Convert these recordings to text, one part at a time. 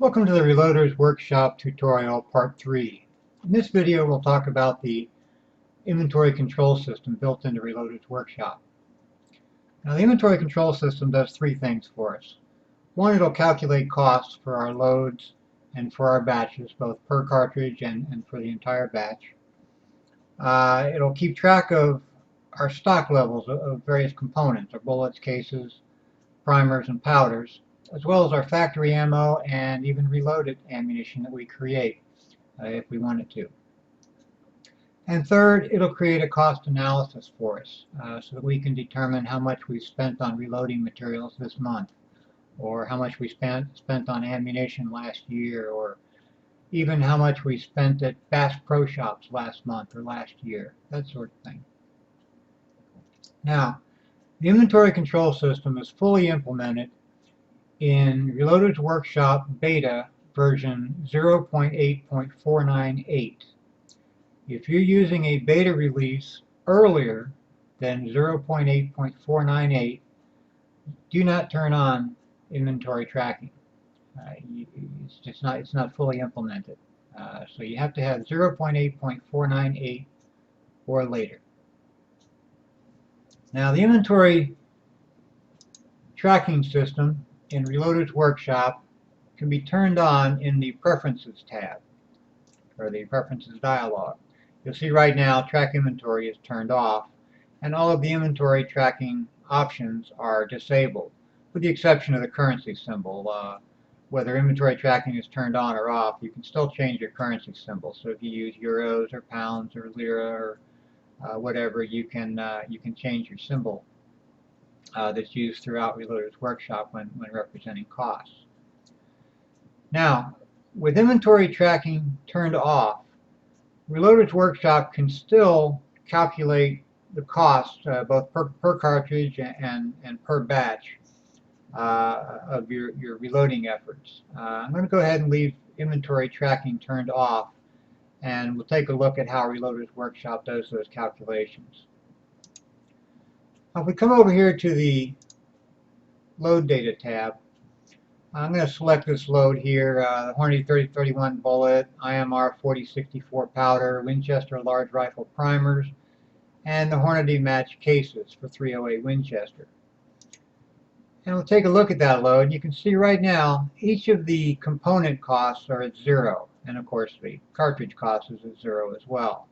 Welcome to the Reloaders Workshop tutorial part 3. In this video we'll talk about the inventory control system built into Reloaders Workshop. Now the inventory control system does three things for us. One, it'll calculate costs for our loads and for our batches, both per cartridge and for the entire batch. It'll keep track of our stock levels of various components, our bullets, cases, primers, and powders, as well as our factory ammo and even reloaded ammunition that we create if we wanted to. And third, it'll create a cost analysis for us so that we can determine how much we spent on reloading materials this month, or how much we spent on ammunition last year, or even how much we spent at Bass Pro Shops last month or last year, that sort of thing. Now, the inventory control system is fully implemented in Reloaders Workshop Beta version 0.8.498. If you're using a beta release earlier than 0.8.498, do not turn on inventory tracking. It's not fully implemented. So you have to have 0.8.498 or later. Now the inventory tracking system in Reloaders Workshop can be turned on in the Preferences tab, or the Preferences dialog. You'll see right now Track Inventory is turned off, and all of the inventory tracking options are disabled, with the exception of the currency symbol. Whether inventory tracking is turned on or off, you can still change your currency symbol. So if you use euros or pounds or lira or whatever, you can change your symbol that's used throughout Reloaders Workshop when representing costs. Now, with inventory tracking turned off, Reloaders Workshop can still calculate the cost both per cartridge and per batch of your reloading efforts. I'm going to go ahead and leave inventory tracking turned off, and we'll take a look at how Reloaders Workshop does those calculations. Now, if we come over here to the Load Data tab, I'm going to select this load here, the Hornady 3031 bullet, IMR 4064 powder, Winchester large rifle primers, and the Hornady match cases for 308 Winchester. And we'll take a look at that load. You can see right now each of the component costs are at 0, and of course the cartridge cost is at 0 as well.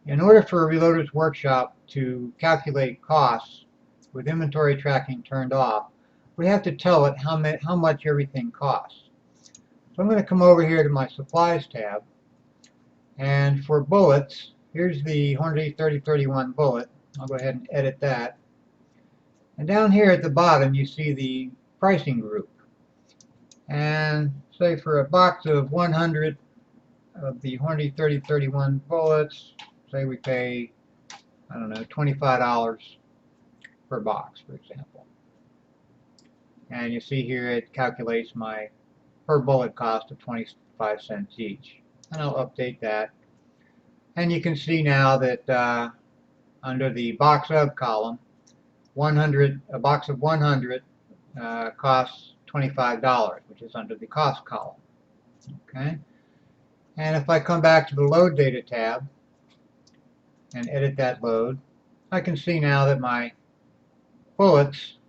In order for Reloaders Workshop to calculate costs with inventory tracking turned off, we have to tell it how much everything costs. So I'm going to come over here to my Supplies tab, and for bullets, here's the Hornady 3031 bullet. I'll go ahead and edit that. And down here at the bottom you see the pricing group. And say for a box of 100 of the Hornady 3031 bullets, say we pay, I don't know, $25 per box, for example. And you see here it calculates my per bullet cost of 25 cents each. And I'll update that. And you can see now that under the box of column, a box of 100 costs $25, which is under the cost column. Okay. And if I come back to the Load Data tab and edit that load, I can see now that my bullets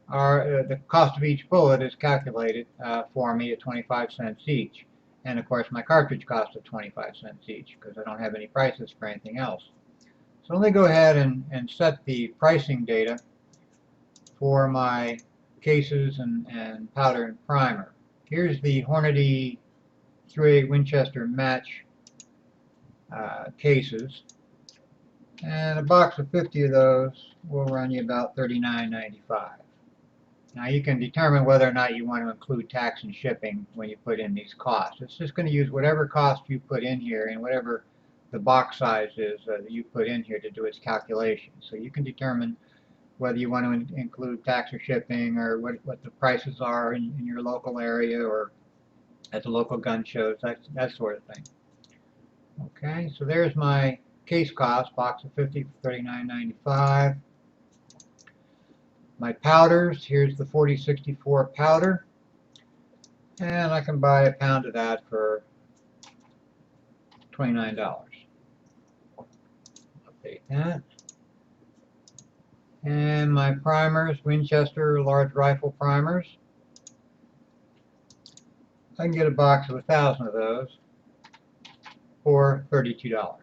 are, the cost of each bullet is calculated for me at 25 cents each. And of course my cartridge cost of 25 cents each, because I don't have any prices for anything else. So let me go ahead and set the pricing data for my cases and powder and primer. Here's the Hornady 308 Winchester match cases, and a box of 50 of those will run you about $39.95. Now you can determine whether or not you want to include tax and shipping when you put in these costs. It's just going to use whatever cost you put in here and whatever the box size is that you put in here to do its calculation. So you can determine whether you want to include tax or shipping, or what the prices are in your local area or at the local gun shows, that sort of thing. Okay, so there's my case cost, box of 50 for $39.95. My powders, here's the 4064 powder. And I can buy a pound of that for $29. Update that. And my primers, Winchester large rifle primers. I can get a box of 1,000 of those for $32.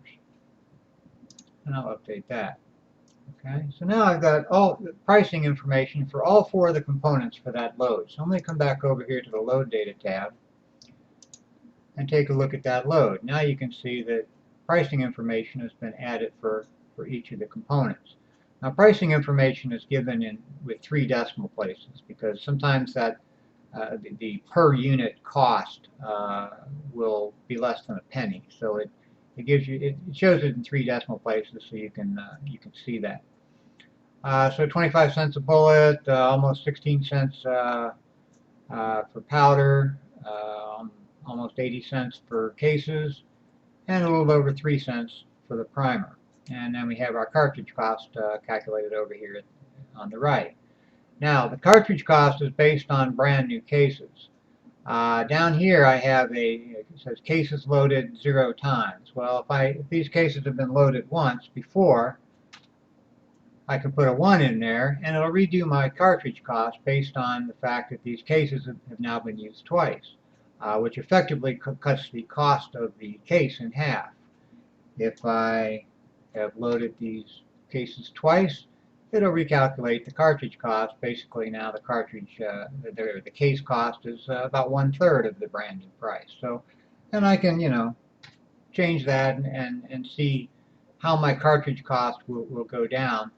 And I'll update that. Okay, so now I've got all the pricing information for all 4 of the components for that load. So I'm going to come back over here to the load data tab and take a look at that load. Now you can see that pricing information has been added for each of the components. Now pricing information is given with 3 decimal places because sometimes that the per unit cost will be less than a penny. So it shows it in 3 decimal places so you can see that. So 25 cents a bullet, almost 16 cents for powder, almost 80 cents for cases, and a little over 3 cents for the primer. And then we have our cartridge cost calculated over here on the right. Now, the cartridge cost is based on brand new cases. Down here I have it says cases loaded 0 times. Well, if these cases have been loaded once before, I can put a 1 in there and it'll redo my cartridge cost based on the fact that these cases have now been used twice, which effectively cuts the cost of the case in half. If I have loaded these cases twice, it'll recalculate the cartridge cost. Basically now the cartridge, the case cost is about 1/3 of the brand new price. So, and I can, change that and see how my cartridge cost will go down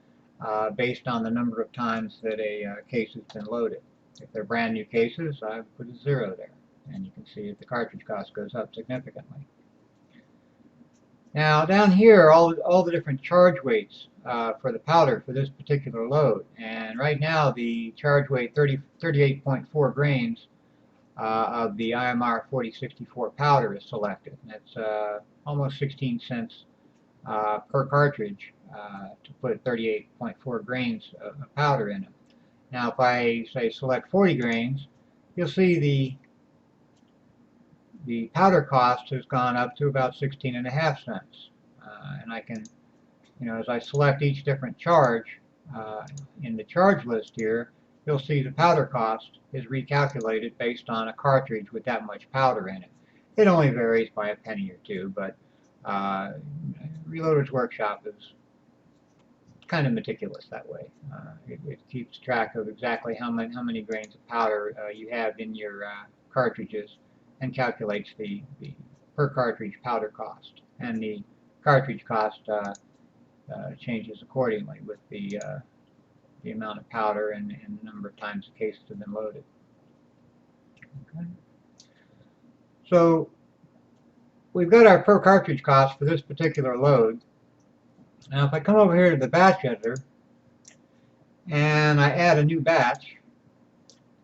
based on the number of times that a case has been loaded. If they're brand new cases, I put a 0 there, and you can see that the cartridge cost goes up significantly. Now down here, all the different charge weights for the powder for this particular load, and right now the charge weight 38.4 grains of the IMR 4064 powder is selected. That's almost 16 cents per cartridge to put 38.4 grains of powder in it. Now if I say select 40 grains, you'll see the powder cost has gone up to about 16.5 cents. And I can, as I select each different charge in the charge list here, you'll see the powder cost is recalculated based on a cartridge with that much powder in it. It only varies by a penny or 2, but Reloader's Workshop is kind of meticulous that way. It keeps track of exactly how many grains of powder you have in your cartridges and calculates the per cartridge powder cost. And the cartridge cost changes accordingly with the amount of powder and the number of times the cases have been loaded. Okay. So we've got our per cartridge cost for this particular load. Now if I come over here to the batch editor and I add a new batch,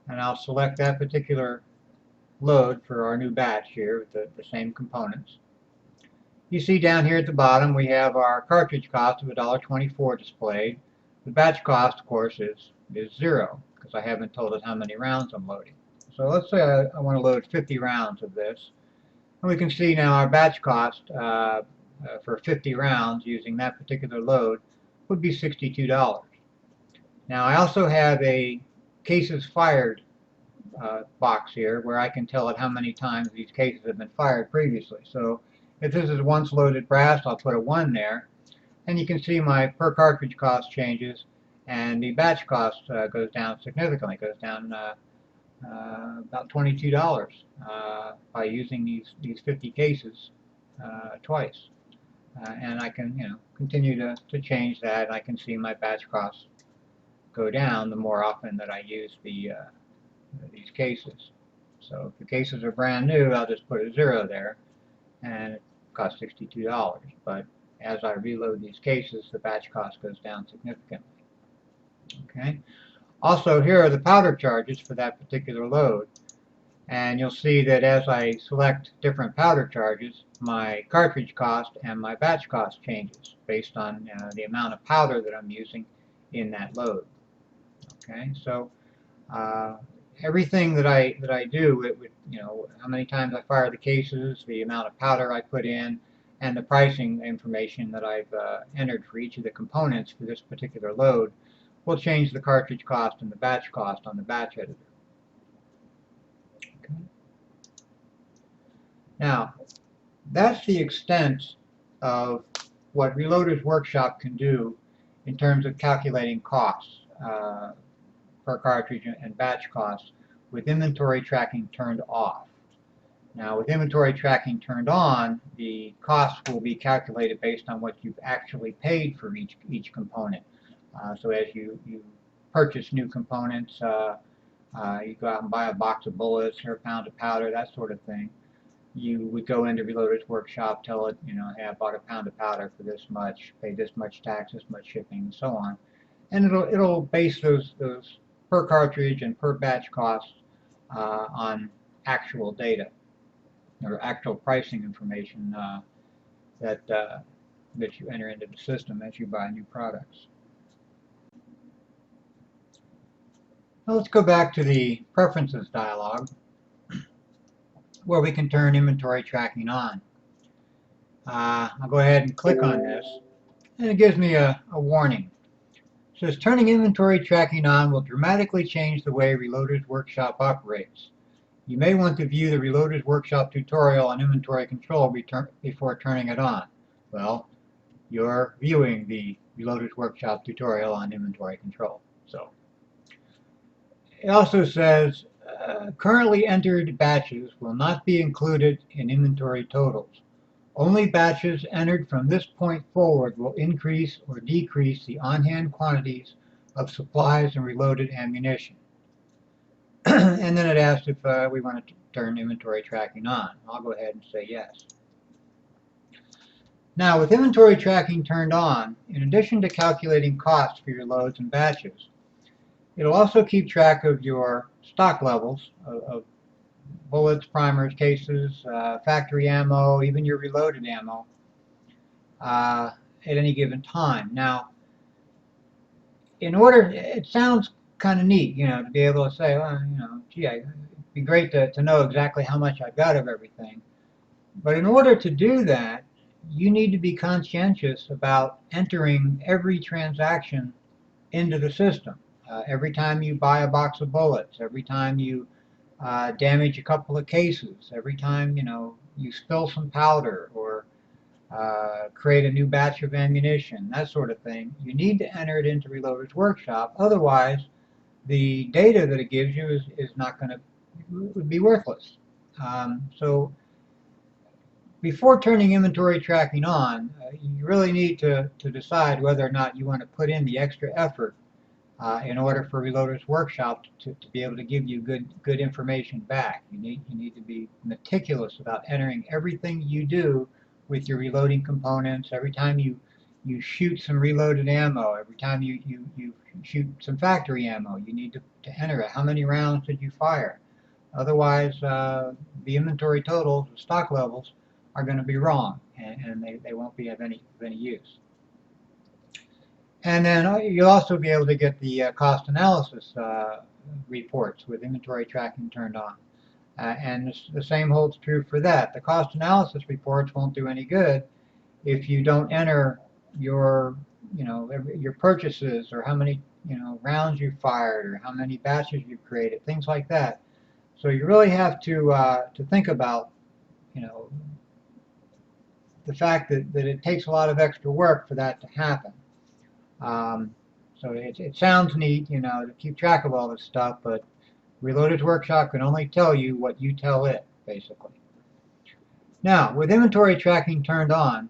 and I'll select that particular load for our new batch here with the same components. You see down here at the bottom we have our cartridge cost of $1.24 displayed. The batch cost, of course, is 0 because I haven't told it how many rounds I'm loading. So let's say I want to load 50 rounds of this. And we can see now our batch cost for 50 rounds using that particular load would be $62. Now I also have a cases fired box here where I can tell it how many times these cases have been fired previously. So if this is once loaded brass, I'll put a 1 there, and you can see my per cartridge cost changes, and the batch cost goes down significantly. It goes down about $22 by using these 50 cases twice. And I can continue to change that. I can see my batch costs go down the more often that I use these cases. So if the cases are brand new, I'll just put a 0 there, and it costs $62. But as I reload these cases, the batch cost goes down significantly. Okay. Also, here are the powder charges for that particular load. And you'll see that as I select different powder charges, my cartridge cost and my batch cost changes based on the amount of powder that I'm using in that load. Okay, so everything that I do, with how many times I fire the cases, the amount of powder I put in, and the pricing information that I've entered for each of the components for this particular load, will change the cartridge cost and the batch cost on the batch editor. Okay. Now, that's the extent of what Reloader's Workshop can do in terms of calculating costs per cartridge and batch costs with inventory tracking turned off. Now, with inventory tracking turned on, the cost will be calculated based on what you've actually paid for each component. So as you purchase new components, you go out and buy a box of bullets or a pound of powder, that sort of thing. You would go into Reloader's Workshop, tell it, hey, I bought a pound of powder for this much, paid this much tax, this much shipping, and so on. And it'll base those per cartridge and per batch costs on actual data or actual pricing information that you enter into the system as you buy new products. Now let's go back to the Preferences dialog, where we can turn inventory tracking on. I'll go ahead and click on this, and it gives me a warning. It says turning inventory tracking on will dramatically change the way Reloader's Workshop operates. You may want to view the Reloader's Workshop tutorial on inventory control before turning it on. Well, you're viewing the Reloader's Workshop tutorial on inventory control. So it also says currently entered batches will not be included in inventory totals. Only batches entered from this point forward will increase or decrease the on-hand quantities of supplies and reloaded ammunition. And then it asks if we want to turn inventory tracking on. I'll go ahead and say yes. Now, with inventory tracking turned on, in addition to calculating costs for your loads and batches, it'll also keep track of your stock levels of bullets, primers, cases, factory ammo, even your reloaded ammo at any given time. Now, it sounds kind of neat, to be able to say, well, gee, it'd be great to know exactly how much I've got of everything. But in order to do that, you need to be conscientious about entering every transaction into the system. Every time you buy a box of bullets, every time you damage a couple of cases, every time you spill some powder or create a new batch of ammunition, that sort of thing, you need to enter it into Reloader's Workshop. Otherwise, the data that it gives you is not going to would be worthless. So before turning inventory tracking on, you really need to decide whether or not you want to put in the extra effort in order for Reloader's Workshop to be able to give you good information back. You need to be meticulous about entering everything you do with your reloading components. Every time you shoot some reloaded ammo, every time you shoot some factory ammo, you need to enter it. How many rounds did you fire? Otherwise, the inventory totals, the stock levels, are going to be wrong, and they won't be of any use. And then you'll also be able to get the cost analysis reports with inventory tracking turned on. And the same holds true for that. The cost analysis reports won't do any good if you don't enter your purchases, or how many rounds you've fired, or how many batches you've created, things like that. So you really have to think about the fact that it takes a lot of extra work for that to happen. So it sounds neat, to keep track of all this stuff, but Reloader's Workshop can only tell you what you tell it, basically. Now, with inventory tracking turned on,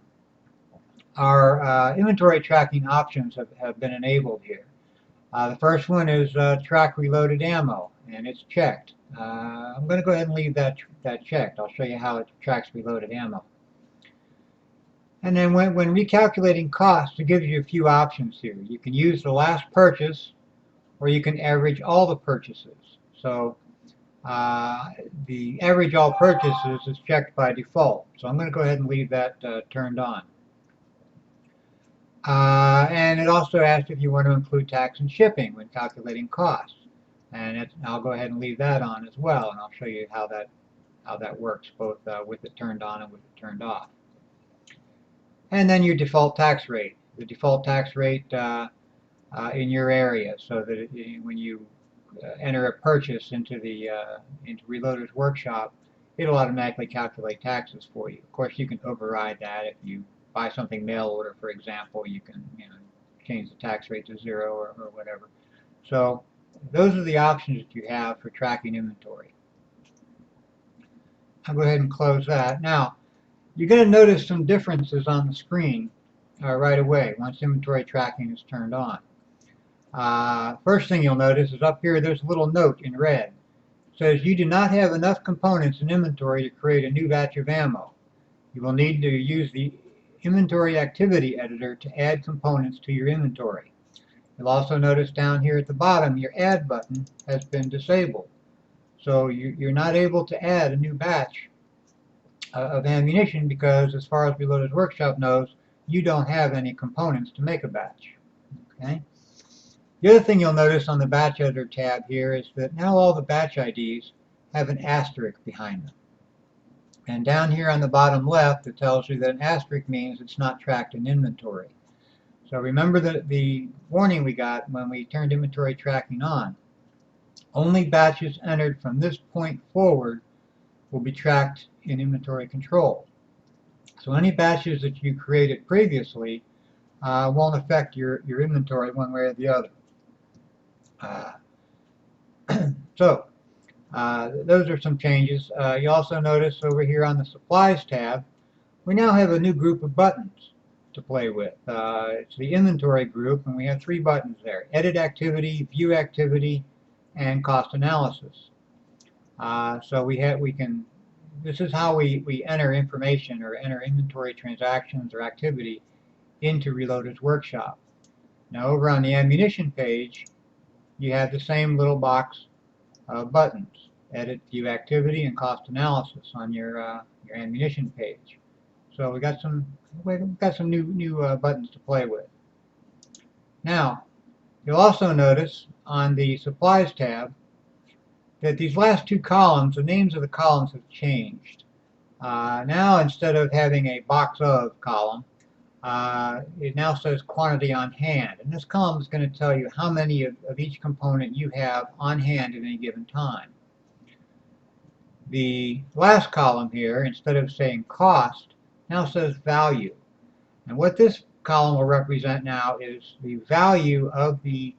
our inventory tracking options have been enabled here. The first one is track reloaded ammo, and it's checked. I'm going to go ahead and leave that checked. I'll show you how it tracks reloaded ammo. And then when recalculating costs, it gives you a few options here. You can use the last purchase, or you can average all the purchases. So the average all purchases is checked by default. So I'm going to go ahead and leave that turned on. And it also asks if you want to include tax and shipping when calculating costs. And I'll go ahead and leave that on as well, and I'll show you how that works, both with it turned on and with it turned off. And then your default tax rate, the default tax rate in your area, so that when you enter a purchase into Reloaders Workshop, it'll automatically calculate taxes for you. Of course, you can override that. If you buy something mail order, for example, you can change the tax rate to 0 or whatever. So those are the options that you have for tracking inventory. I'll go ahead and close that. Now, you're going to notice some differences on the screen right away once inventory tracking is turned on. First thing you'll notice is up here there's a little note in red. It says you do not have enough components in inventory to create a new batch of ammo. You will need to use the Inventory Activity Editor to add components to your inventory. You'll also notice down here at the bottom your Add button has been disabled. So you're not able to add a new batch of ammunition because, as far as Reloaders Workshop knows, you don't have any components to make a batch. Okay? The other thing you'll notice on the Batch Editor tab here is that now all the batch IDs have an asterisk behind them. And down here on the bottom left, it tells you that an asterisk means it's not tracked in inventory. So remember the warning we got when we turned inventory tracking on. Only batches entered from this point forward will be tracked in inventory control. So any batches that you created previously won't affect your inventory one way or the other. Those are some changes. You also notice over here on the Supplies tab, we now have a new group of buttons to play with. It's the Inventory group, and we have 3 buttons there: Edit Activity, View Activity, and Cost Analysis. This is how we enter information or enter inventory transactions or activity into Reloaders Workshop. Now over on the ammunition page, you have the same little box of buttons: Edit, View Activity, and Cost Analysis on your ammunition page. So we've got some new buttons to play with. Now, you'll also notice on the Supplies tab that these last 2 columns, the names of the columns have changed. Now, instead of having a box of column, it now says quantity on hand. And this column is going to tell you how many of each component you have on hand at any given time. The last column here, instead of saying cost, now says value. And what this column will represent now is the value of the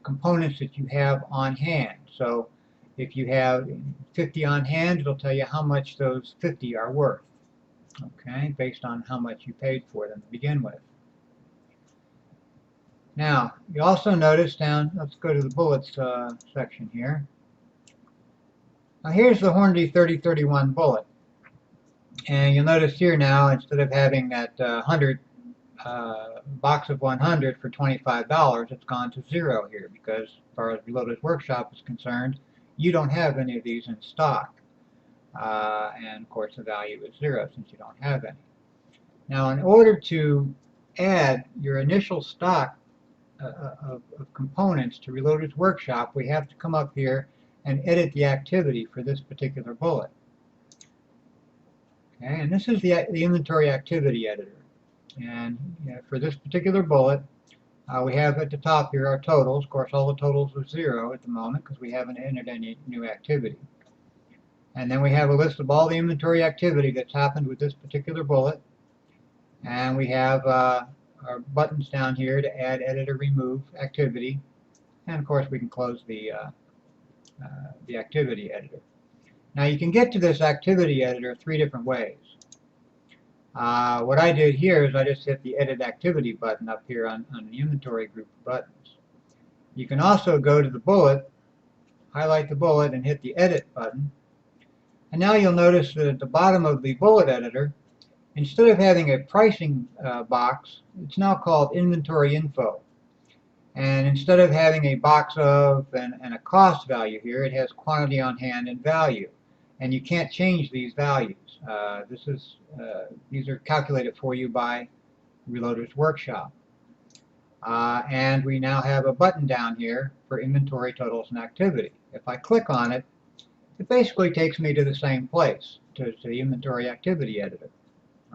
components that you have on hand. So if you have 50 on hand, it'll tell you how much those 50 are worth, okay, based on how much you paid for them to begin with. Now, you also notice down, let's go to the bullets section here. Now here's the Hornady 3031 bullet. And you'll notice here now, instead of having that box of 100 for $25, it's gone to 0 here because, as far as Reloaders Workshop is concerned, you don't have any of these in stock. And of course the value is 0 since you don't have any. Now, in order to add your initial stock of components to Reloaders Workshop, we have to come up here and edit the activity for this particular bullet. Okay, and this is the Inventory Activity Editor. And for this particular bullet, we have at the top here our totals. Of course, all the totals are 0 at the moment because we haven't entered any new activity. And then we have a list of all the inventory activity that's happened with this particular bullet. And we have our buttons down here to add, edit, or remove activity. And of course, we can close the activity editor. Now, you can get to this activity editor 3 different ways. What I did here is I just hit the Edit Activity button up here on the inventory group of buttons. You can also go to the bullet, highlight the bullet, and hit the Edit button. And now you'll notice that at the bottom of the bullet editor, instead of having a pricing box, it's now called Inventory Info. And instead of having a box of and a cost value here, it has quantity on hand and value. And you can't change these values. These are calculated for you by Reloaders Workshop. And we now have a button down here for inventory totals and activity. If I click on it, it basically takes me to the same place, to the inventory activity editor.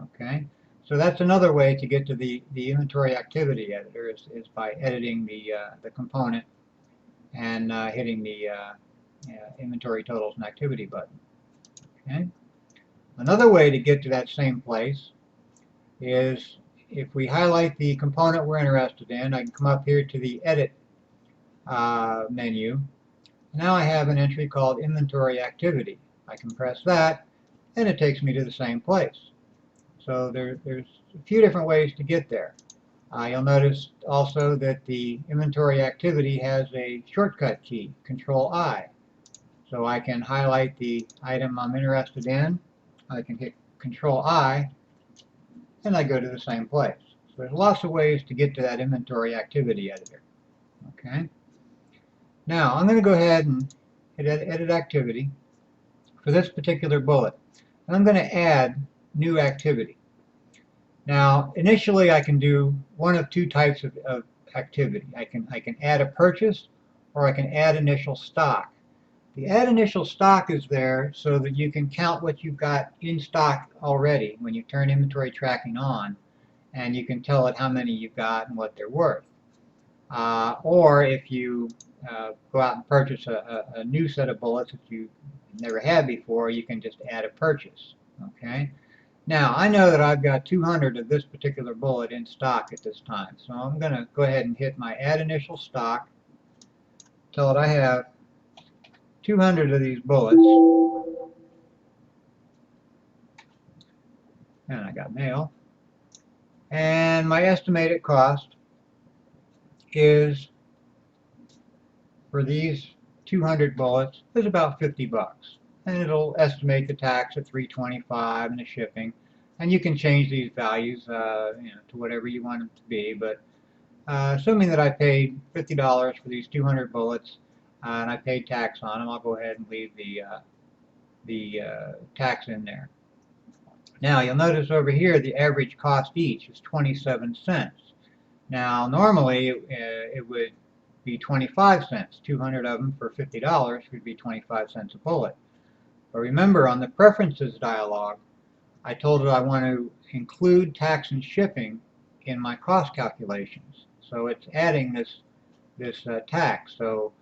Okay, so that's another way to get to the inventory activity editor is by editing the component and hitting the inventory totals and activity button. Okay, another way to get to that same place is if we highlight the component we're interested in. I can come up here to the edit menu. Now I have an entry called inventory activity. I can press that and it takes me to the same place. So there's a few different ways to get there. You'll notice also that the inventory activity has a shortcut key, Control-I. So I can highlight the item I'm interested in. I can hit Control-I, and I go to the same place. So there's lots of ways to get to that inventory activity editor. Okay. Now I'm going to go ahead and hit Edit Activity for this particular bullet. And I'm going to add new activity. Now, initially, I can do one of two types of activity. I can add a purchase, or I can add initial stock. The add initial stock is there so that you can count what you've got in stock already when you turn inventory tracking on, and you can tell it how many you've got and what they're worth. Or if you go out and purchase a new set of bullets that you never had before, you can just add a purchase. Okay. Now, I know that I've got 200 of this particular bullet in stock at this time, so I'm going to go ahead and hit my Add Initial Stock, tell it I have 200 of these bullets, and I got mail, and my estimated cost is, for these 200 bullets, is about 50 bucks. And it'll estimate the tax at $3.25 and the shipping. And you can change these values to whatever you want them to be. But assuming that I paid $50 for these 200 bullets and I paid tax on them, I'll go ahead and leave the tax in there. Now you'll notice over here the average cost each is 27 cents. Now normally it would be 25 cents. 200 of them for $50 would be 25 cents a bullet. But remember, on the Preferences dialog, I told it I want to include tax and shipping in my cost calculations. So it's adding this tax. So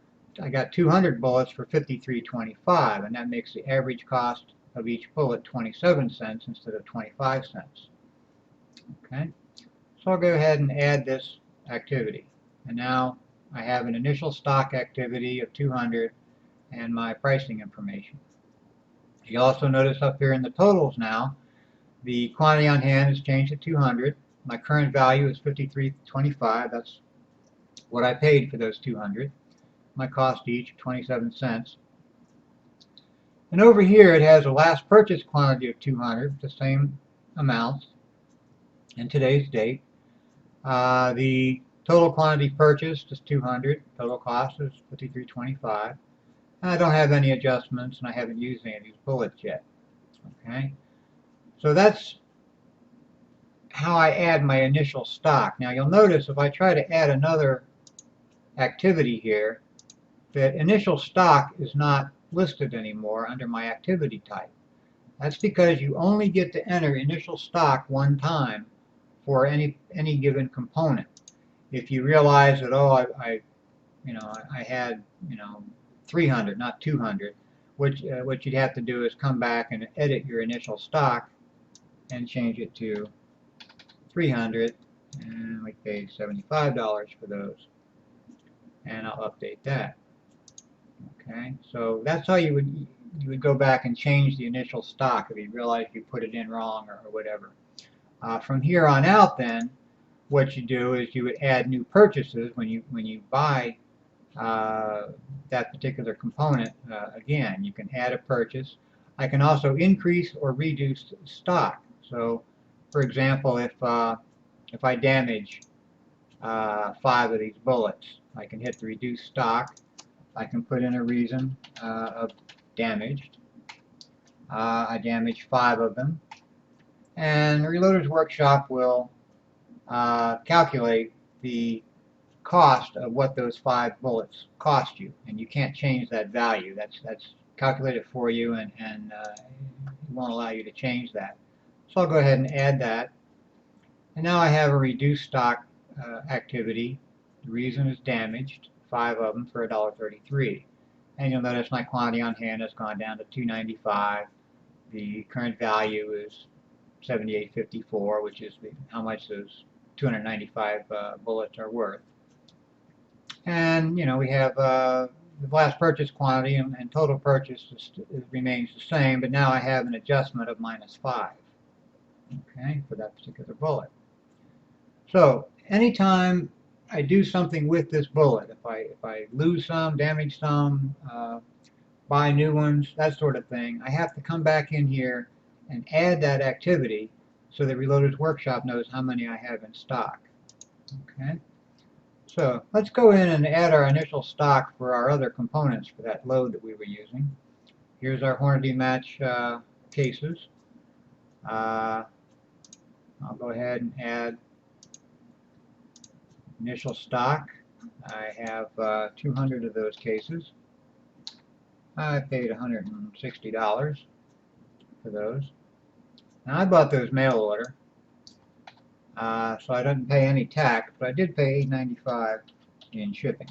I got 200 bullets for $53.25, and that makes the average cost of each bullet 27 cents instead of 25 cents. Okay, so I'll go ahead and add this activity. And now I have an initial stock activity of 200 and my pricing information. You also notice up here in the totals now, the quantity on hand has changed to 200. My current value is $53.25. That's what I paid for those 200. My cost each, 27 cents. And over here it has a last purchase quantity of 200, the same amount, and today's date. The total quantity purchased is 200. Total cost is $53.25. I don't have any adjustments, and I haven't used any of these bullets yet. Okay, so that's how I add my initial stock. Now you'll notice if I try to add another activity here, that initial stock is not listed anymore under my activity type. That's because you only get to enter initial stock one time for any given component. If you realize that, oh, I had 300, not 200, what you'd have to do is come back and edit your initial stock and change it to 300, and we paid $75 for those, and I'll update that. Okay, so that's how you would go back and change the initial stock if you realize you put it in wrong or whatever. From here on out, then, what you do is you would add new purchases when you buy that particular component. Again, you can add a purchase. I can also increase or reduce stock. So, for example, if I damage 5 of these bullets, I can hit the reduce stock. I can put in a reason of damaged. I damaged 5 of them, and Reloader's Workshop will calculate the cost of what those 5 bullets cost you, and you can't change that value. That's calculated for you, and it won't allow you to change that. So I'll go ahead and add that. And now I have a reduced stock activity. The reason is damaged, 5 of them for $1.33. And you'll notice my quantity on hand has gone down to $2.95. The current value is $78.54, which is how much those 295 bullets are worth. And we have the last purchase quantity and total purchase remains the same, but now I have an adjustment of -5, okay, for that particular bullet. So anytime I do something with this bullet, if I lose some, damage some, buy new ones, that sort of thing, I have to come back in here and add that activity so that Reloaded's Workshop knows how many I have in stock. Okay. So let's go in and add our initial stock for our other components for that load that we were using. Here's our Hornady match cases. I'll go ahead and add initial stock. I have 200 of those cases. I paid $160 for those. Now I bought those mail order, so I didn't pay any tax, but I did pay $8.95 in shipping.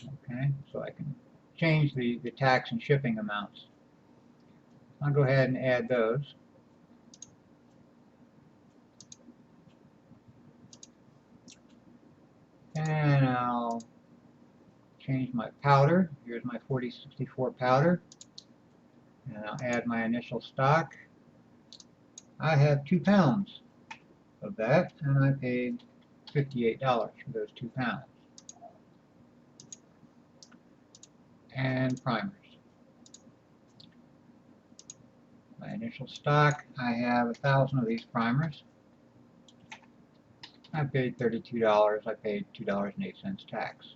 Okay, so I can change the tax and shipping amounts. I'll go ahead and add those. And I'll change my powder. Here's my 4064 powder. And I'll add my initial stock. I have 2 pounds of that, and I paid $58 for those 2 pounds. And primers. My initial stock, I have 1,000 of these primers. I paid $32. I paid $2.08 tax.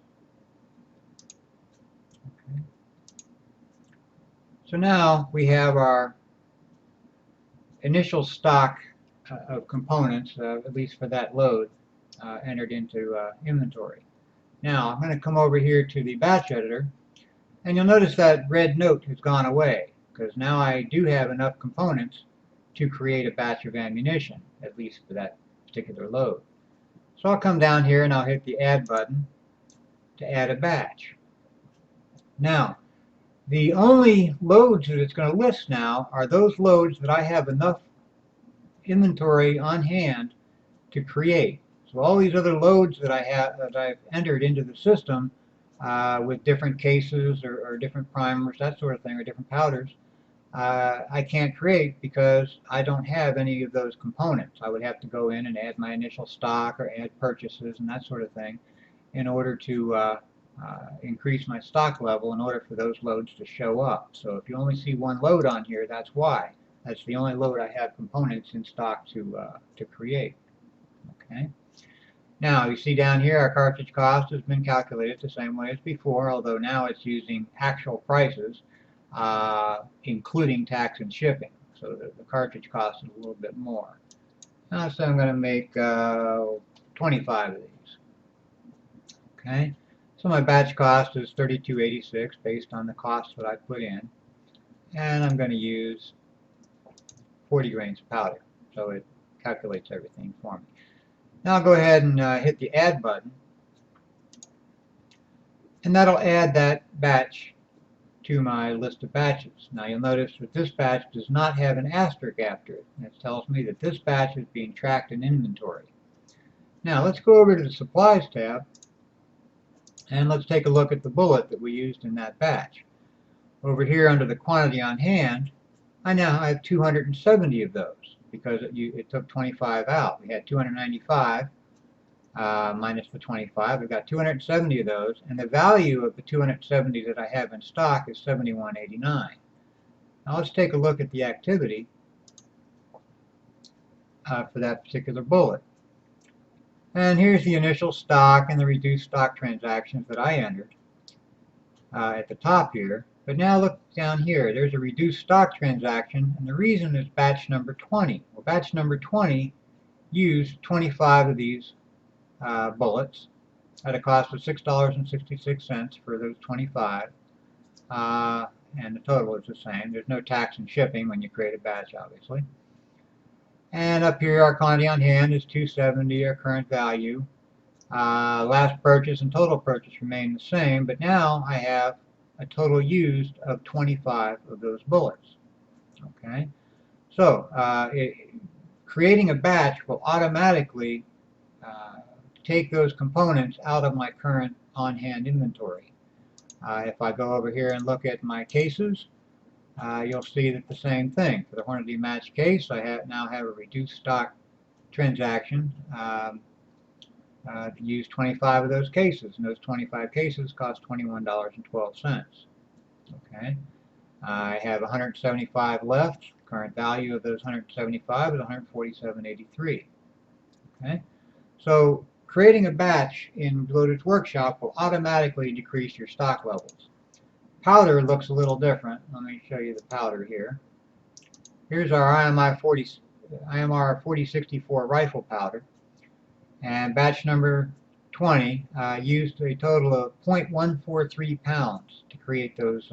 Okay. So now we have our initial stock of components, at least for that load, entered into inventory. Now I'm going to come over here to the batch editor, and you'll notice that red note has gone away, because now I do have enough components to create a batch of ammunition, at least for that particular load. So I'll come down here and I'll hit the Add button to add a batch. Now, the only loads that it's going to list now are those loads that I have enough inventory on hand to create. So all these other loads that I've entered into the system with different cases or different primers, that sort of thing, or different powders, I can't create because I don't have any of those components. I would have to go in and add my initial stock or add purchases and that sort of thing in order to increase my stock level in order for those loads to show up. So if you only see one load on here, that's why. That's the only load I have components in stock to create. Okay. Now you see down here our cartridge cost has been calculated the same way as before, although now it's using actual prices, including tax and shipping. So the cartridge cost is a little bit more. So I'm going to make 25 of these. Okay. So my batch cost is $32.86 based on the cost that I put in, and I'm going to use 40 grains of powder, so it calculates everything for me. Now I'll go ahead and hit the Add button, and that'll add that batch to my list of batches. Now you'll notice that this batch does not have an asterisk after it, and it tells me that this batch is being tracked in inventory. Now let's go over to the Supplies tab, and let's take a look at the bullet that we used in that batch. Over here under the quantity on hand, I now have 270 of those because it took 25 out. We had 295 minus the 25. We've got 270 of those, and the value of the 270 that I have in stock is $71.89. Now let's take a look at the activity for that particular bullet. And here's the initial stock and the reduced stock transactions that I entered at the top here. But now look down here. There's a reduced stock transaction, and the reason is batch number 20. Well, batch number 20 used 25 of these bullets, at a cost of $6.66 for those 25. And the total is the same. There's no tax and shipping when you create a batch, obviously. And up here, our quantity on hand is 270, our current value. Last purchase and total purchase remain the same, but now I have a total used of 25 of those bullets. Okay, so creating a batch will automatically take those components out of my current on-hand inventory. If I go over here and look at my cases, you'll see that the same thing. For the Hornady match case, I now have a reduced stock transaction. Use 25 of those cases, and those 25 cases cost $21.12. Okay, I have 175 left. Current value of those 175 is $147.83. Okay, so creating a batch in Reloaded's Workshop will automatically decrease your stock levels. Powder looks a little different. Let me show you the powder here. Here's our IMR 4064 rifle powder. And batch number 20 used a total of 0.143 pounds to create those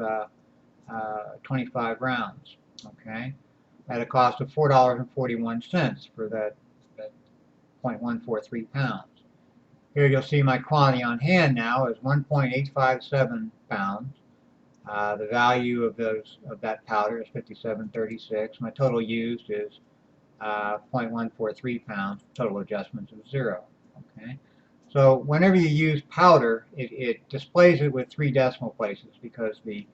25 rounds. Okay, at a cost of $4.41 for that 0.143 pounds. Here you'll see my quantity on hand now is 1.857 pounds. The value of that powder is $57.36. My total used is 0.143 pounds. Total adjustments of 0. Okay, so whenever you use powder, it displays it with 3 decimal places because the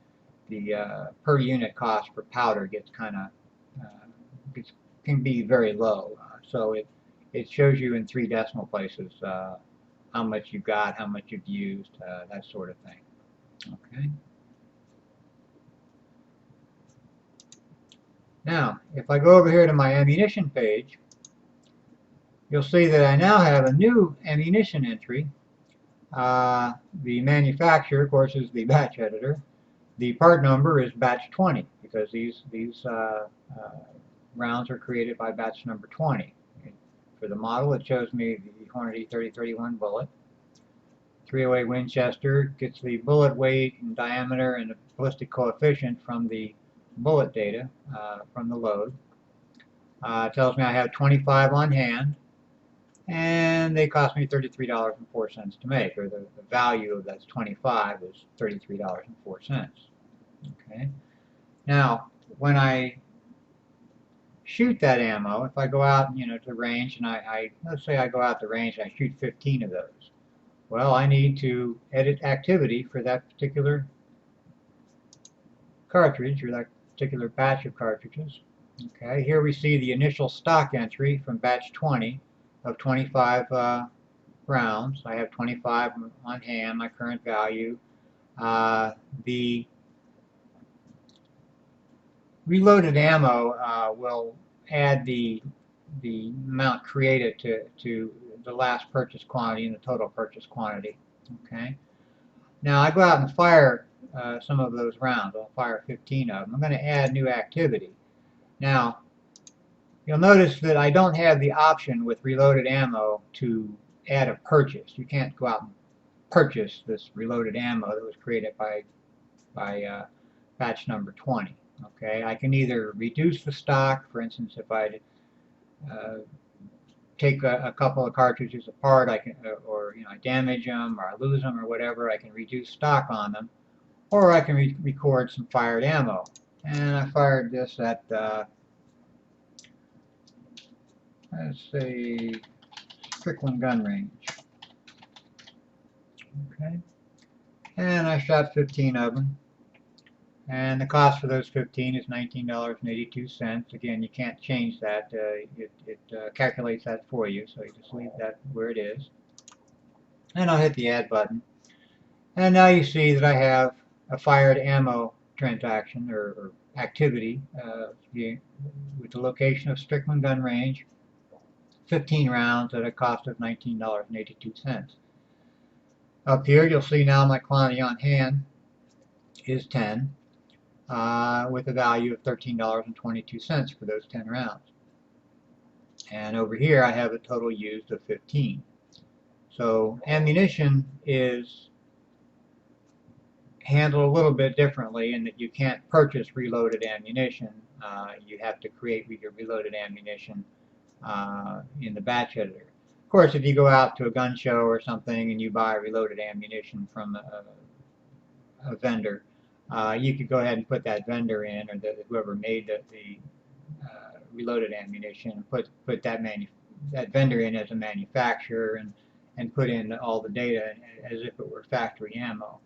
per unit cost for powder gets can be very low. So it shows you in 3 decimal places how much you got, how much you've used, that sort of thing. Okay. Now, if I go over here to my ammunition page, you'll see that I now have a new ammunition entry. The manufacturer, of course, is the batch editor. The part number is batch 20 because these rounds are created by batch number 20. For the model, it shows me the Hornady 3031 bullet. 308 Winchester gets the bullet weight and diameter and the ballistic coefficient from the bullet data from the load. It tells me I have 25 on hand, and they cost me $33.04 to make, or the value of that 25 is $33.04. Okay. Now, when I shoot that ammo, if I go out, to the range, and let's say I go out the range and I shoot 15 of those. Well, I need to edit activity for that particular cartridge or that particular batch of cartridges. Okay, here we see the initial stock entry from batch 20 of 25 rounds. I have 25 on hand, my current value. The reloaded ammo will add the amount created to the last purchase quantity and the total purchase quantity. Okay. Now I go out and fire some of those rounds. I'll fire 15 of them. I'm going to add new activity. Now you'll notice that I don't have the option with reloaded ammo to add a purchase. You can't go out and purchase this reloaded ammo that was created by batch number 20. Okay, I can either reduce the stock. For instance, if I take a couple of cartridges apart, I can, or I damage them, or I lose them, or whatever, I can reduce stock on them, or I can record some fired ammo. And I fired this at let's say Strickland gun range. Okay, and I shot 15 of them. And the cost for those 15 is $19.82. Again, you can't change that. It calculates that for you, so you just leave that where it is. And I'll hit the add button. And now you see that I have a fired ammo transaction or activity with the location of Strickland gun range, 15 rounds at a cost of $19.82. Up here, you'll see now my quantity on hand is 10. With a value of $13.22 for those 10 rounds. And over here I have a total used of 15. So ammunition is handled a little bit differently in that you can't purchase reloaded ammunition. You have to create your reloaded ammunition in the batch editor. Of course, if you go out to a gun show or something and you buy reloaded ammunition from a vendor, you could go ahead and put that vendor in, or whoever made the reloaded ammunition, and put that vendor in as a manufacturer and put in all the data as if it were factory ammo.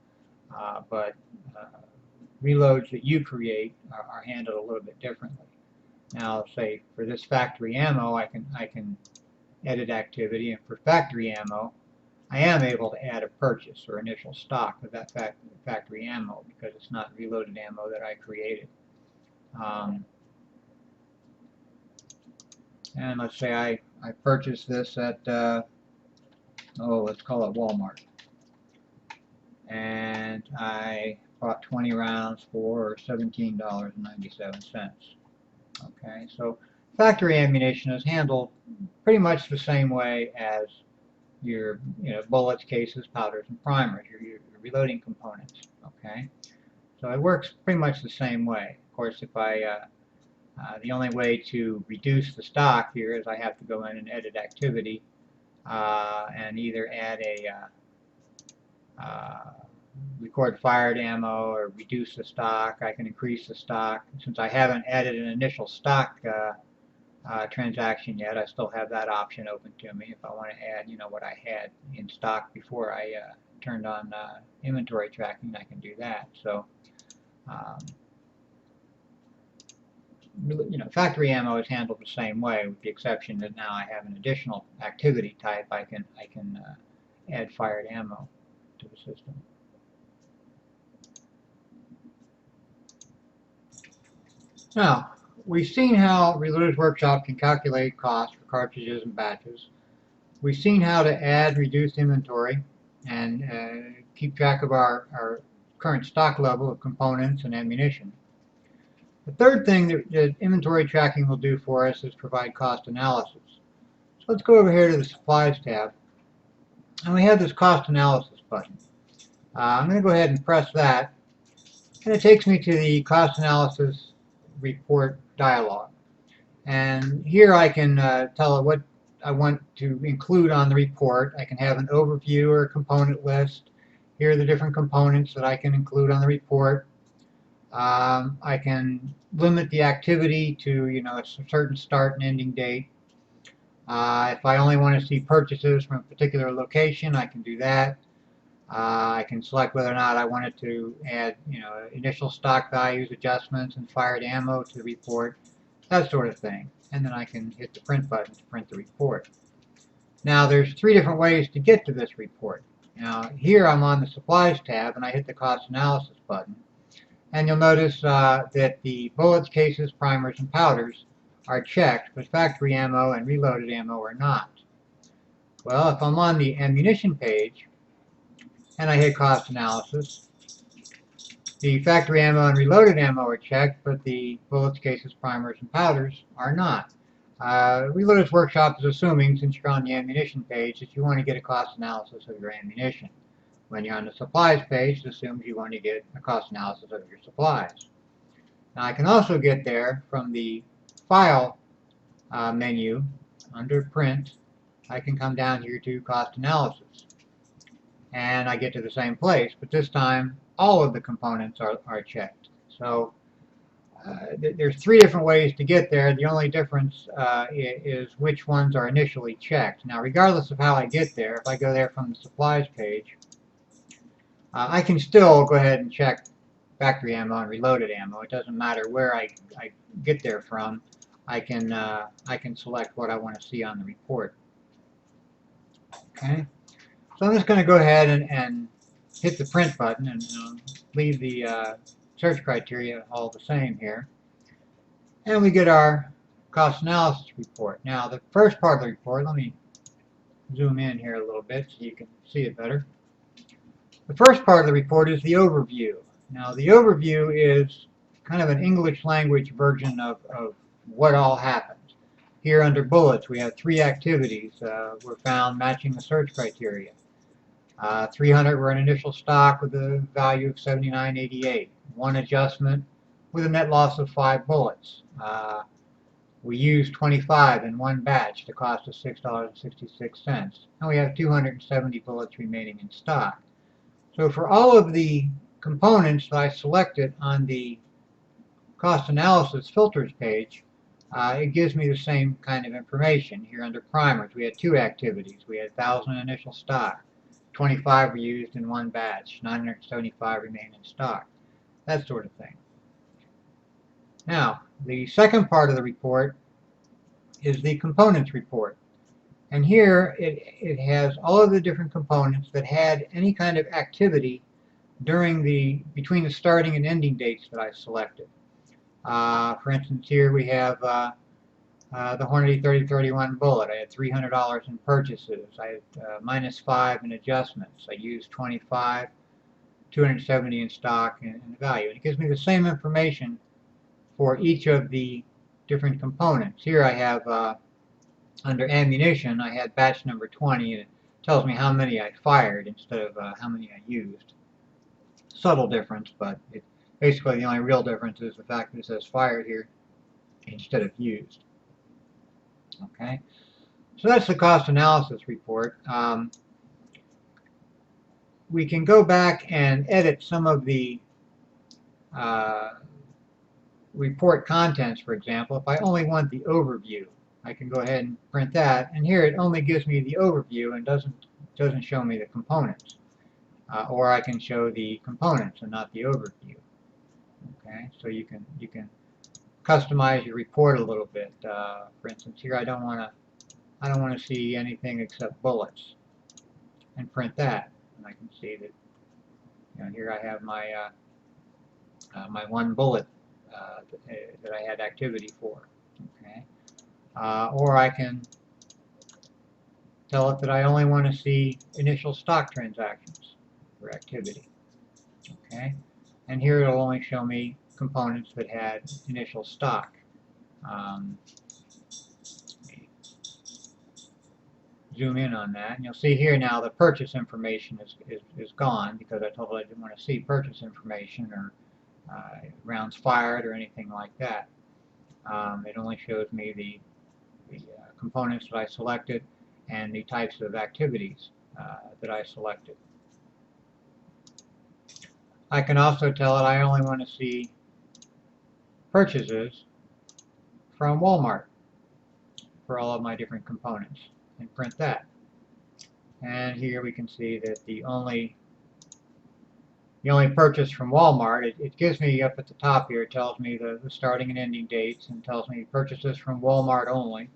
But reloads that you create are handled a little bit differently. Now, say for this factory ammo, I can edit activity, and for factory ammo, I am able to add a purchase or initial stock of that factory ammo because it's not reloaded ammo that I created. And let's say I purchased this at, let's call it Walmart. And I bought 20 rounds for $17.97. Okay, so factory ammunition is handled pretty much the same way as your bullets, cases, powders, and primers, your reloading components. Okay, so it works pretty much the same way. Of course, if the only way to reduce the stock here is I have to go in and edit activity and either add a record fired ammo or reduce the stock. I can increase the stock. Since I haven't added an initial stock transaction yet, I still have that option open to me. If I want to add, what I had in stock before I turned on inventory tracking, I can do that. So, factory ammo is handled the same way, with the exception that now I have an additional activity type. I can add fired ammo to the system. Now, we've seen how Reloaders Workshop can calculate costs for cartridges and batches. We've seen how to add reduced inventory and keep track of our current stock level of components and ammunition. The third thing that inventory tracking will do for us is provide cost analysis. So let's go over here to the Supplies tab, and we have this Cost Analysis button. I'm going to go ahead and press that, and it takes me to the Cost Analysis Report dialog. And here I can tell it what I want to include on the report. I can have an overview or a component list. Here are the different components that I can include on the report. I can limit the activity to a certain start and ending date. If I only want to see purchases from a particular location, I can do that. I can select whether or not I wanted to add initial stock values, adjustments, and fired ammo to the report, that sort of thing. And then I can hit the print button to print the report. Now there's three different ways to get to this report. Now here I'm on the Supplies tab, and I hit the Cost Analysis button. And you'll notice that the bullets, cases, primers, and powders are checked, but factory ammo and reloaded ammo are not. Well, if I'm on the ammunition page and I hit Cost Analysis, the factory ammo and reloaded ammo are checked, but the bullets, cases, primers, and powders are not. Reloaders Workshop is assuming, since you're on the ammunition page, that you want to get a cost analysis of your ammunition. When you're on the supplies page, it assumes you want to get a cost analysis of your supplies. Now I can also get there from the File menu under Print. I can come down here to Cost Analysis. And I get to the same place, but this time all of the components are checked. So there's three different ways to get there. The only difference is which ones are initially checked. Now regardless of how I get there, if I go there from the Supplies page, I can still go ahead and check factory ammo and reloaded ammo. It doesn't matter where I get there from. I can select what I want to see on the report. Okay, so I'm just going to go ahead and hit the print button and leave the search criteria all the same here. And we get our cost analysis report. Now the first part of the report, let me zoom in here a little bit so you can see it better. The first part of the report is the overview. Now the overview is kind of an English language version of what all happened. Here under bullets, we have 3 activities were found matching the search criteria. 300 were in initial stock with a value of $79.88. 1 adjustment with a net loss of 5 bullets. We used 25 in 1 batch to cost us $6.66. And we have 270 bullets remaining in stock. So for all of the components that I selected on the cost analysis filters page, it gives me the same kind of information. Here under primers, we had 2 activities. We had 1,000 initial stock. 25 were used in 1 batch. 975 remain in stock. That sort of thing. Now, the second part of the report is the components report. And here it has all of the different components that had any kind of activity between the starting and ending dates that I selected. For instance, here we have the Hornady 3031 bullet. I had $300 in purchases. I had -5 in adjustments. I used 25, 270 in stock and value. And it gives me the same information for each of the different components. Here I have under ammunition, I had batch number 20, and it tells me how many I fired instead of how many I used. Subtle difference, but basically the only real difference is the fact that it says fired here instead of used. Okay, so that's the cost analysis report. We can go back and edit some of the report contents, for example. If I only want the overview, I can go ahead and print that, and here it only gives me the overview and doesn't show me the components. Or I can show the components and not the overview. Okay, so you can customize your report a little bit. For instance, here I don't want to see anything except bullets, and print that, and I can see that here I have my my 1 bullet that I had activity for. Okay, or I can tell it that I only want to see initial stock transactions for activity. Okay, and here it'll only show me components that had initial stock. Zoom in on that, and you'll see here now the purchase information is gone because I told it I didn't want to see purchase information or rounds fired or anything like that. It only shows me the components that I selected and the types of activities that I selected. I can also tell it I only want to see purchases from Walmart for all of my different components, and print that. And here we can see that the only purchase from Walmart, it gives me up at the top here, it tells me the starting and ending dates and tells me purchases from Walmart only.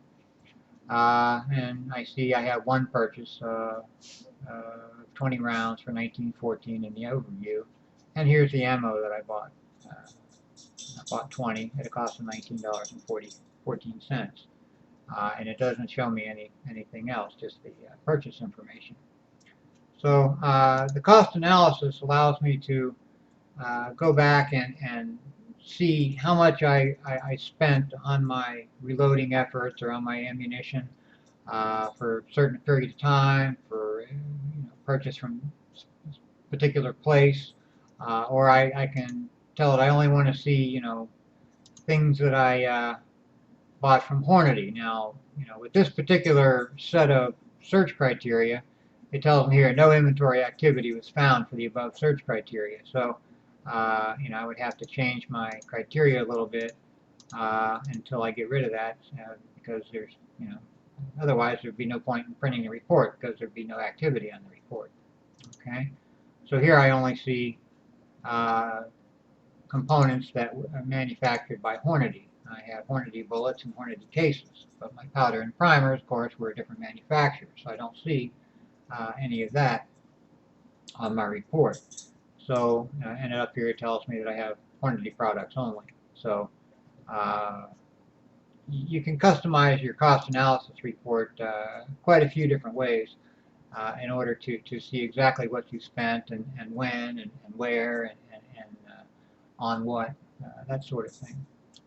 And I see I have 1 purchase, 20 rounds for 1914 in the overview. And here's the ammo that I bought. I bought 20 at a cost of $19.14. And it doesn't show me anything else, just the purchase information. So the cost analysis allows me to go back and see how much I spent on my reloading efforts or on my ammunition for a certain period of time, for purchase from a particular place, or I can tell it I only want to see things that I bought from Hornady. Now with this particular set of search criteria, it tells me here no inventory activity was found for the above search criteria. So I would have to change my criteria a little bit until I get rid of that, because there's otherwise there'd be no point in printing the report because there'd be no activity on the report. Okay, so here I only see components that are manufactured by Hornady. I have Hornady bullets and Hornady cases, but my powder and primers, of course, were a different manufacturer, so I don't see any of that on my report. So, and up here it tells me that I have Hornady products only. So, you can customize your cost analysis report quite a few different ways in order to see exactly what you spent and when and where and on what, that sort of thing.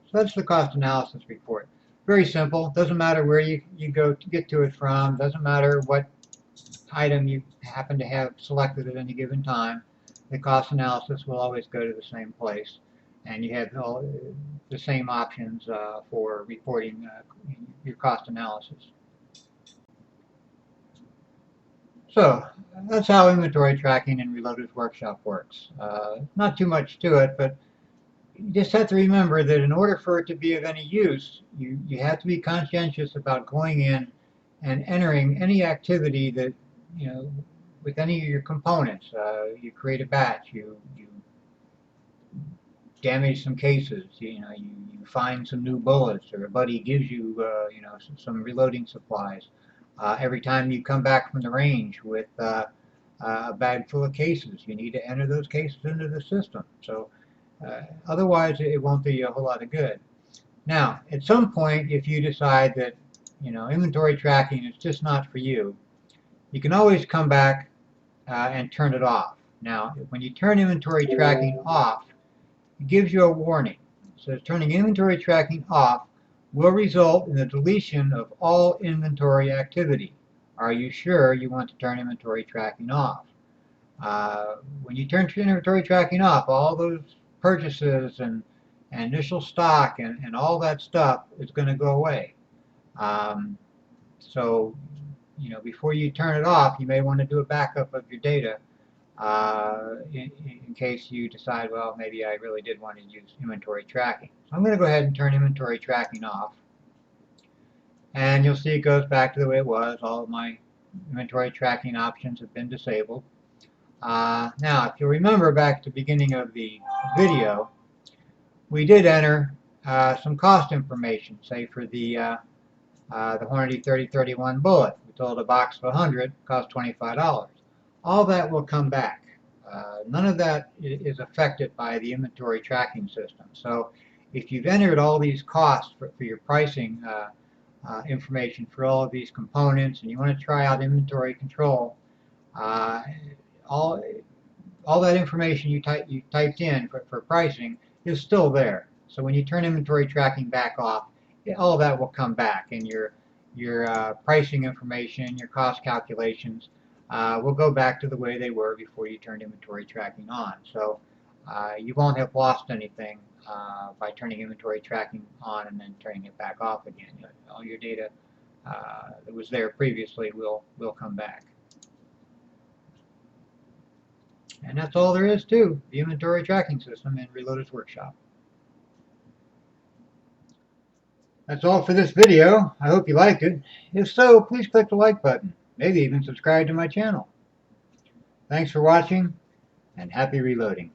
So that's the cost analysis report. Very simple. Doesn't matter where you go to get to it from. Doesn't matter what item you happen to have selected at any given time. The cost analysis will always go to the same place, and you have all the same options for reporting your cost analysis. So that's how inventory tracking in Reloaded Workshop works. Not too much to it, but you just have to remember that in order for it to be of any use, you have to be conscientious about going in and entering any activity that, with any of your components. You create a batch, you damage some cases, you find some new bullets, or a buddy gives you, some reloading supplies. Every time you come back from the range with a bag full of cases, you need to enter those cases into the system. So otherwise, it won't do you a whole lot of good. Now, at some point, if you decide that inventory tracking is just not for you, you can always come back and turn it off. Now, when you turn inventory tracking off, it gives you a warning. It says turning inventory tracking off will result in the deletion of all inventory activity. Are you sure you want to turn inventory tracking off? When you turn inventory tracking off, all those purchases and initial stock and all that stuff is going to go away. So, before you turn it off, you may want to do a backup of your data in case you decide, well, maybe I really did want to use inventory tracking. So I'm going to go ahead and turn inventory tracking off. And you'll see it goes back to the way it was. All of my inventory tracking options have been disabled. Now, if you remember back to the beginning of the video, we did enter some cost information, say for the Hornady 3031 bullet. We told a box of 100 cost $25. All that will come back. None of that is affected by the inventory tracking system. So if you've entered all these costs for your pricing information for all of these components, and you want to try out inventory control, all that information you typed in for pricing is still there. So when you turn inventory tracking back off, all of that will come back, and your pricing information, your cost calculations will go back to the way they were before you turned inventory tracking on. So you won't have lost anything by turning inventory tracking on and then turning it back off again. All your data that was there previously will come back. And that's all there is to the inventory tracking system in Reloaded Workshop. That's all for this video. I hope you liked it. If so, please click the like button. Maybe even subscribe to my channel. Thanks for watching, and happy reloading.